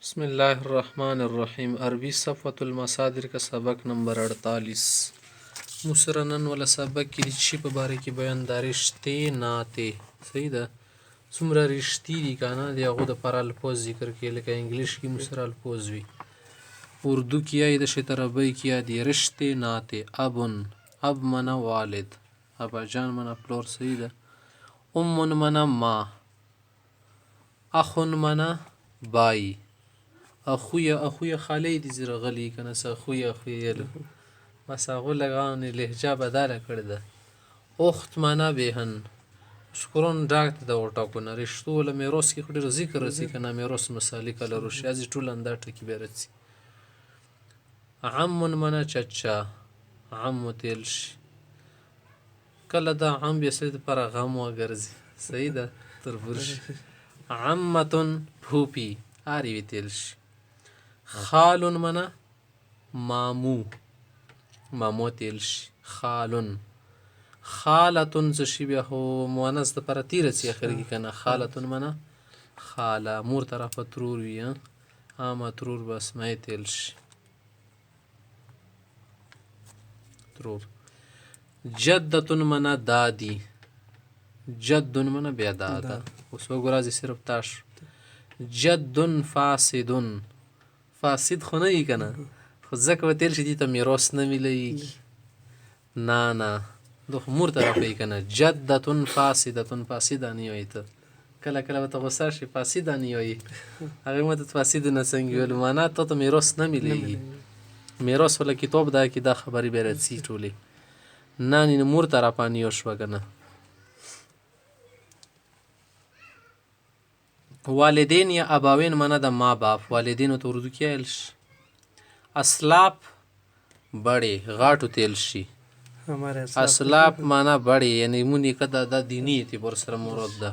بسم الله الرحمن الرحیم. عربی صفوة المصادر کا سبق نمبر 48. موږ نن ولا سبق کې د شي په باره کې بیان د رشتې ناتې صحیح ده. څومره رشتې دي که نه د هغو دپاره الفاظ ذکر کړي، لکه انګلیش کې موږ سره الفاظ وي، اردو کې یا د شي عربی کې یا د رشتې ناتې. ابن، اب منه والد، ابا جان منه پلور صحیح ده. امن منه ما، اخون منه بای، اخوی خالی دی زیر غلی کنه سه اخوی یلو بس هغو لگان لهجه بدله کرده ده. اخت منه بهن شکرون ډاک ته د ورټاکونه رشتو ولا میراث کې خو ډېر ذکر راځي که نه میراث مسالې کله روشي ازې ټول اندا ټکي بیا راځي. عم منه چچا، عم تیل شي کله دا عم بیا سړي دپاره غم وګرځي صحیح ده تربور شي. عمتن پھوپی هر یوې تیل شي. خالون منه مامو، مامو تیل شي. خالون، خالتون څه شي بیا خو مؤنث دپاره تیره څي اخر کې که نه. خالتون منه خاله، مور طرفه ترور وي عامه ترور به اسمعی تیل شي ترور. جدتون منه دادی، جدون منه بیا دادا. اوس وګوره صرف تا شو. جدن فاسدن، فاسد خو نه وي که نه خو ځکه به تیل شي دې ته میراث نه میلیږي نه نه دا خو مور طرف وي که نه. جدتن فاسدتن، فاسده نه وایي ته کله کله به ته غوسه شي فاسده نه وایي هغې ما ته فاسده نه څنګه ویلو معنا تا ته میراث نه میلیږي. میراث والا کتاب دا کې دا خبرې بیا راځي ټولې نه مور طرفه نه یو شوه که نه. والدین یا اباوین منه د ما باپ، والدینو ته اردو کې ویل شي. اسلاف بړې غاټو تیل شي. اسلاف معنا بړې یعنی مو نیکه دا دیني اعتبار سره مراد ده.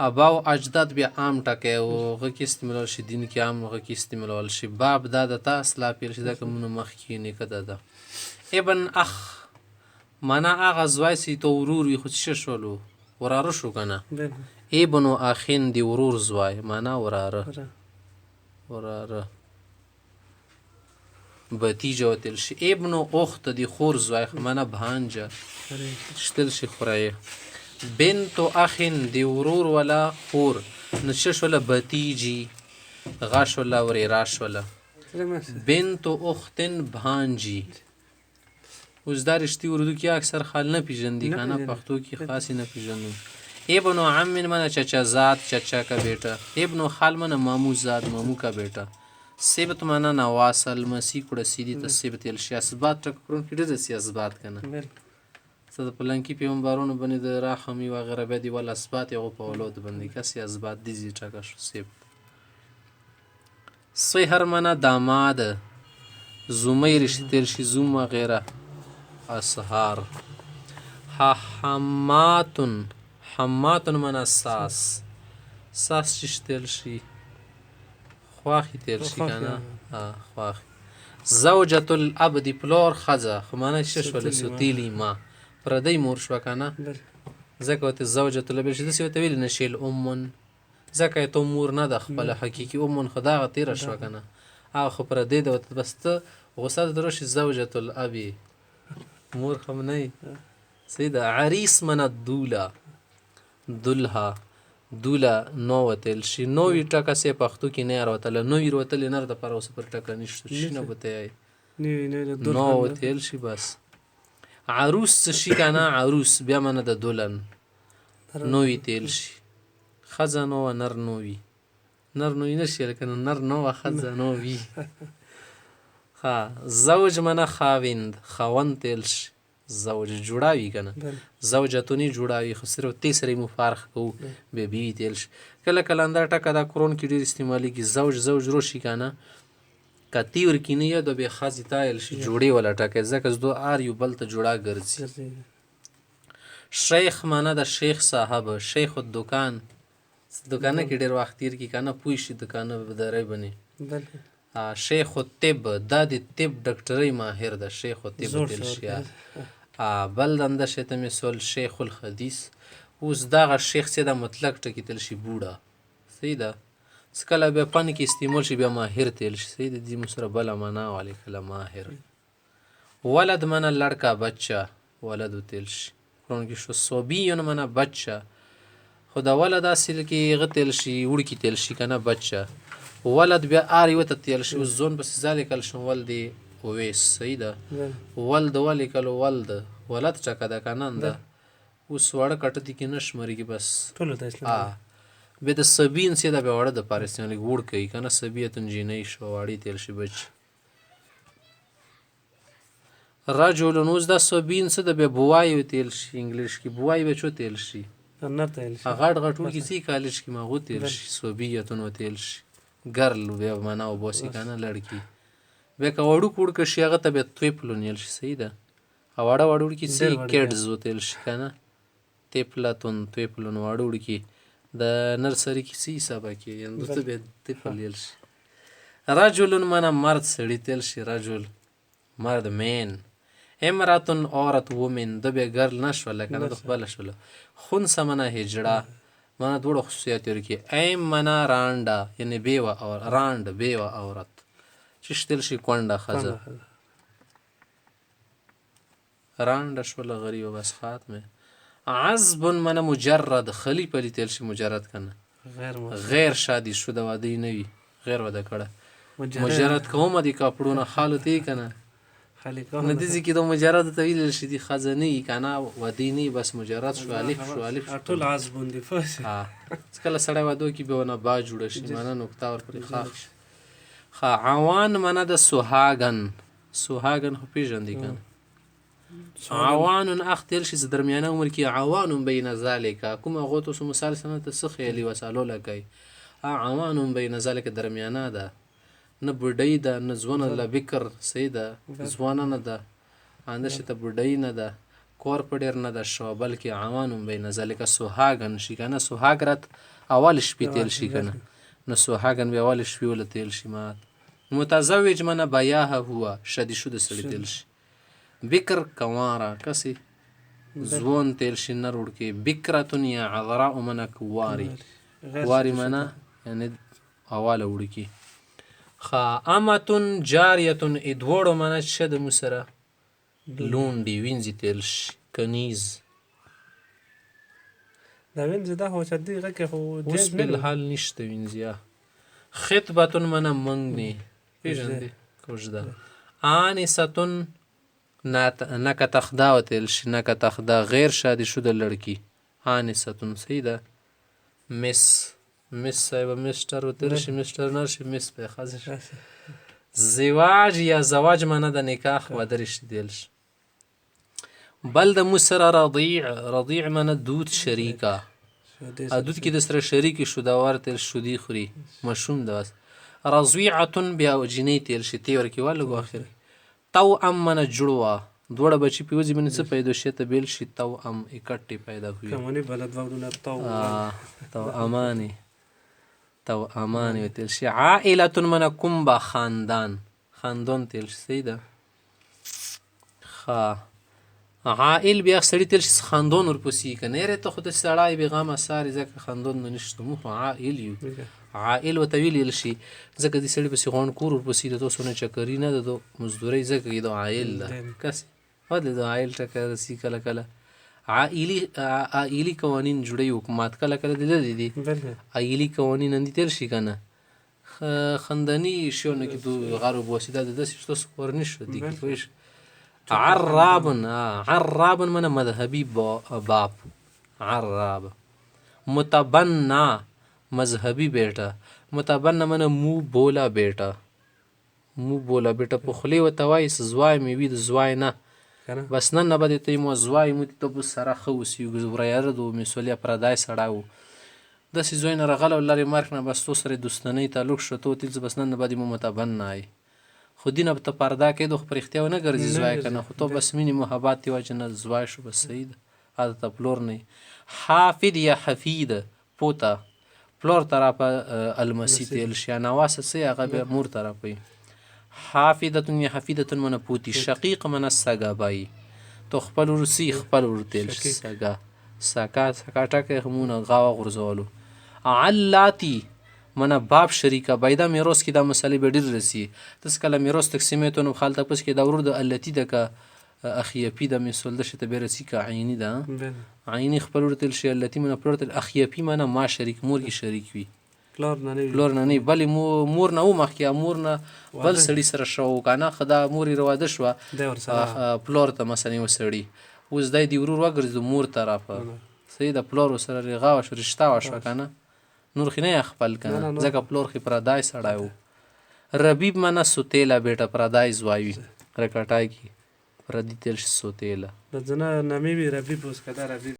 ابا او اجداد بیا عام ټکی و هغه کې استعمالول شي، دین کې عام هغه کې استعمالول شي. باب دا د تا اسلاف ویل شي ځکه مونږ مخکې نیکه ده. ابن اخ معنا هغه زوی چې ته ورور وي خو څه شولو وراره شو که نه. ابن و اخین دی ورور زوی معنا وراره وراره. بتیجه وتل شي. ابن و اخت دی خور زوی معنا بهانجه شتل شي خورایه. بنت و اخین دی ورور ولا خور نشش ولا بتیجی غاش ولا وریراش ولا. بنت و اختن بهانجی. اوس دا رشتې اردو کې اکثر خال نه پیژندي که نه پښتو کې خاصې نه پیژنو. ابن و عم منه چچا زاد، چچا کا بیٹا. ابن و خال منه مامو زاد، مامو کا بیٹا. سبت منه نواصل مسیح کړه سیدی ته سبت یل شي. اسبات ټکرون کې ډېر سي اسبات که نه څه د پلنکي پیغمبرانو باندې د راخمي وغیره بیا دي ول اسبات هغو په اولاد باندې کسې اسبات دي زی ټکه شو سبت. صهر منه داماد، زومی رشتې تیر شي زوم وغیره. اسهار. حماتن، حماتن منه ساس، ساس چیش تیل شي خواخی تیل شي که نه خواخی. زوجة الاب دی پلور خزه خو معنی چی شوله ستیلی ما پردی مور شوه که نه ځکه ورته زوجة الاب شي داسې ورته ویلې نه شي امن ځکه یې ته مور نه ده خپله حقیقي امن خو دغه تېره شوه که نه هغه خو پردی ده ورته بس ته غوسه درته راشي زوجة الاب مور خو هم نه صحیح ده. عریس منه دوله، دلها دوله نو وتل شي. نوی ټکه سې پښتو کې نه وتله نوی وتلې نر دپاره اوس پر ټکه نشته شي نه به ته نو وتل شي بس. عروس څه شي که نه عروس بیا منه د دلن نوی تیل شي. ښځه نو وه نر نو وي، نر نوی نه شي لکه نر نو وه ښځه نو وي. زوج منه خاوند، خاوند تیل شي. زوج جوړاوي که نه زوجتونی جوړاوي خو صرف تی سره مو فرق کوو بیا بیوي تیل شي. کله کله اندا ټکه دا قرآن کې ډېر استعمالیږي. زوج زوج روشي که نه که تی ورکینه یا د بیا ښځې تایل شي جوړې والا ټکی ځکه زدو هر یو بل ته جوړه ګرځي. شیخ منه د شیخ صاحب، شیخ الدکان دکانه کې ډېر وخت تیر کي که نه پوه شي دکانه بدرۍ بنې. شیخ الطب دا د طب ډاکټرۍ ماهر ده شیخ الطب تیل شي. بل دنده شي ته مثال شیخ الحدیث اوس دغه شیخ چې د مطلق ټکي تل شي بوډا صحیح ده څه کله بیا فن کې استعمال شي بیا ماهر تیل شي. صحیح ده. دې مو سره بله معنا والی کله ماهر. ولد منه لڑکا بچه، ولد تیل شي. قرآن کې شو صبیون منه بچه، خو د ولد اصل کې هغه تیل شي وړکي تیل شي که نه بچه. ولد بیا آر یوه ته تیل شي. اوس ځون پسې ذلک الشمول دی اویس. صحیح ده. ولد ولیکلو ولد ولد چکه ده که نه ده. اوس واړه کټه دي کې نه شمېرېږي بس. بیا د سبین سي ده بیا واړه د پاره استعمالېږي وړکی که نه. سبیتون جینۍ شوه واړې تیل شي بچي. رجلون اوس دا سبین څه ده بیا بوای به تیل شي. انګلیش کې بوای به چو تیل شي. غټ غټ وړکي څه کالج کې مغو تیل شي. سبیتون و تیل شي. ګرل بیا معنا وباسي که نه لړکي. بیا که وړوک وړکه شي هغه ته بیا طفلون ویل شي. صحیح ده. واړه واړه وړکي څه کیډز وتیل شي که نه. طفلتون طفلون واړه وړکي د نرسري کې څه حسابه کې یعنې ته بیا طفل ویل شي. رجلون منه مرد سړي تیل شي. رجل مرد مین. امراتون عورت وومن ده بیا ګرل نه شوله که نه ده خو بله شوله. خونسه منه هجړه منه دواړه خصوصیات یې ورکي. ایم منه رانډه یعنې بیوه راند بیوه عورت چې تیل شي کونډه ښځه. رانډه شوله غریبه بس ختمه. عزبون منه مجرد خلی پلی تیل شي مجرد که نه. غیر شادي شده واده نه وي غیر واده کړه. مجرد کومه دي کاپړونه خالو ته که نه نه دې کې د مجرد ته ویل شي دي ښځه نه وي که نه واده نه وي بس مجرد شو الف شو الف شو ټول عزبون دي. څه کله سړی واده وکړي بیا ونه با جوړه شي منه نکته ورپورې ښاخ شي. ښه عوان منه د سوهاګن. سوهاګن خو پېژندې که نه. عوانون اخ تیل شي درمیانه عمر کې. عوانون بین ذلک کوم هغو ته اوس مثال سنه ته څه خیالي وسالو لګئ. عوانون بین ذلک درمیانه ده. نه بوډۍ ده نه ځوانه ده بکر. صحیح ده. ځوانه نه ده اندشي ته بوډۍ نه ده کور په ډېر نه ده شوه بلکې عوانون بین ذلک سوهاګن شي که نه. سوهاګ رات اول شپې تیل شي که نه نو سوهاګن بیا اول شپې وله تیل شي مات. متزوج منه بیاها هو شادي شده سړي تیل شي. بکر کواره کسی ځوان تیل شي نر وړکې. بکرتون یا عذراء منه کواري. کواري منه یعنې اواله وړکي. ښه امتون جاریتون دواړو منه څه د مو سره لونډې وینځي تیل شي. کنیز دا وینځي دا خو چې دغه کې خو اوس فلحال نشته وینځي. خطبتون منه منګنې پېژندې کوژده. آنستون نکه تخدا و تیل شي. نکه تخدا غیر شادي شده لړکي. آنستون. صحیح ده. مس مس صاحب مستر و تیل شي. مستر نه شي مس پې ښځه شي. زواج یا زواج منه د نکاح واده رشتې تیل شي. بل د مو سره رضیع. رضیع منه دود شریکه. دود کې د سره شریکې شودهوار تیل شودي خوري مشروم ده بس. رضیعتون بیا جینۍ تیل شي. تی ورکې والګو اخر. توأم منه جوړوه دوړه بچی پیوځي منې څه پیدا شي ته بیل شي. توأم اکټې پیدا ہوئی. کمونی بلد وړونه توأمانی توأمانی تیل شي. عائلتون منه کومبه خاندان. خاندان تیل شي. صحیح ده. ښه عائل بیا سړي تیل شي خاندان ورپسې که نه یې ته خو د سړی بېغمه ساري ځکه خاندان نه نشته موږ خو عائل یو. عائل ورته ویل شي ځکه دې سړي پسې غونډ کور ورپسې د تاسو نه چکري نه ده د مزدورۍ ځکه یې د عائل ده کسې ودې د عائل ټکه رسي کله کله. عائلي قوانین جوړوي حکومت کله کله د لرې دي. عائلي قوانین اندي تیر شي که نه خندني شیونه کې د غرب وسیله د داسې تاسو کور نه شو دي پوه شئ. عرابن. عرابن منه مذهبي باب. عراب. متبنا مذهبي بیٹا. متبنا منه مو بولا بیٹا. مو بولا بیٹا په خولې ورته وایي زوی مې وي د زوی نه بس نن نه به دې ته مو زوی مو ته به سره ښه اوسېږو ورایرد و مسولیا پردی سړی و داسې زوی نه راغلی و لرې مرګ نه بس تو سره یې دوستنۍ تعلق شو ته وتیل بس نن نه به دې مو متبنا یې خو دینه به ته پرده کېدو خو په رښتیا ونه ګرځي زوی که نه خو تو بس مینې محبت یې وجه نه زوی شو بس صحیح ده هلته ته پلور نه حافد یا حفید پوته پلور طرفه المسی تیل شي نواسه څه هغه بیا مور طرفه حافظتون یا حفیدتون منه پوتی. شقیق منه سگا بایی تو خپل ورسی خپل ورتیل سگا سکا سکا ټکه همونه غاوه غرزولو. علاتی منه باب شریکه باید میراث کې دا مسئلې به ډېر رسي تاسو کله میراث تقسیمیتون و خالته پس کې دا ورور د التی ده که اخیپی ده میسولده شته به رسی که عینی ده بله عینی خپل ورتل شي التی منه پلور تل اخیپی منه ما شریک مور کې شریک وي پلار نه نه وي. پلور نه نه بلې مور نه و مخکې مور نه بل سړي سره شو کنه خدا مور یې واده شوه دی ورسره پلور ته مثلا یو سړي اوس دی د ورور وګرځېدو مور طرفه صحیح ده پلور ورسره رغا وشو رشته وشوه که نه نور خو نه یې خپل که نه ځکه پلور خو پردی سړی و ربیب منه سوتیله بیټه پردی زوی وي رکټای کې پردي تل شي سوتیله د زنه نامې وي ربیب اوس که دا ربیب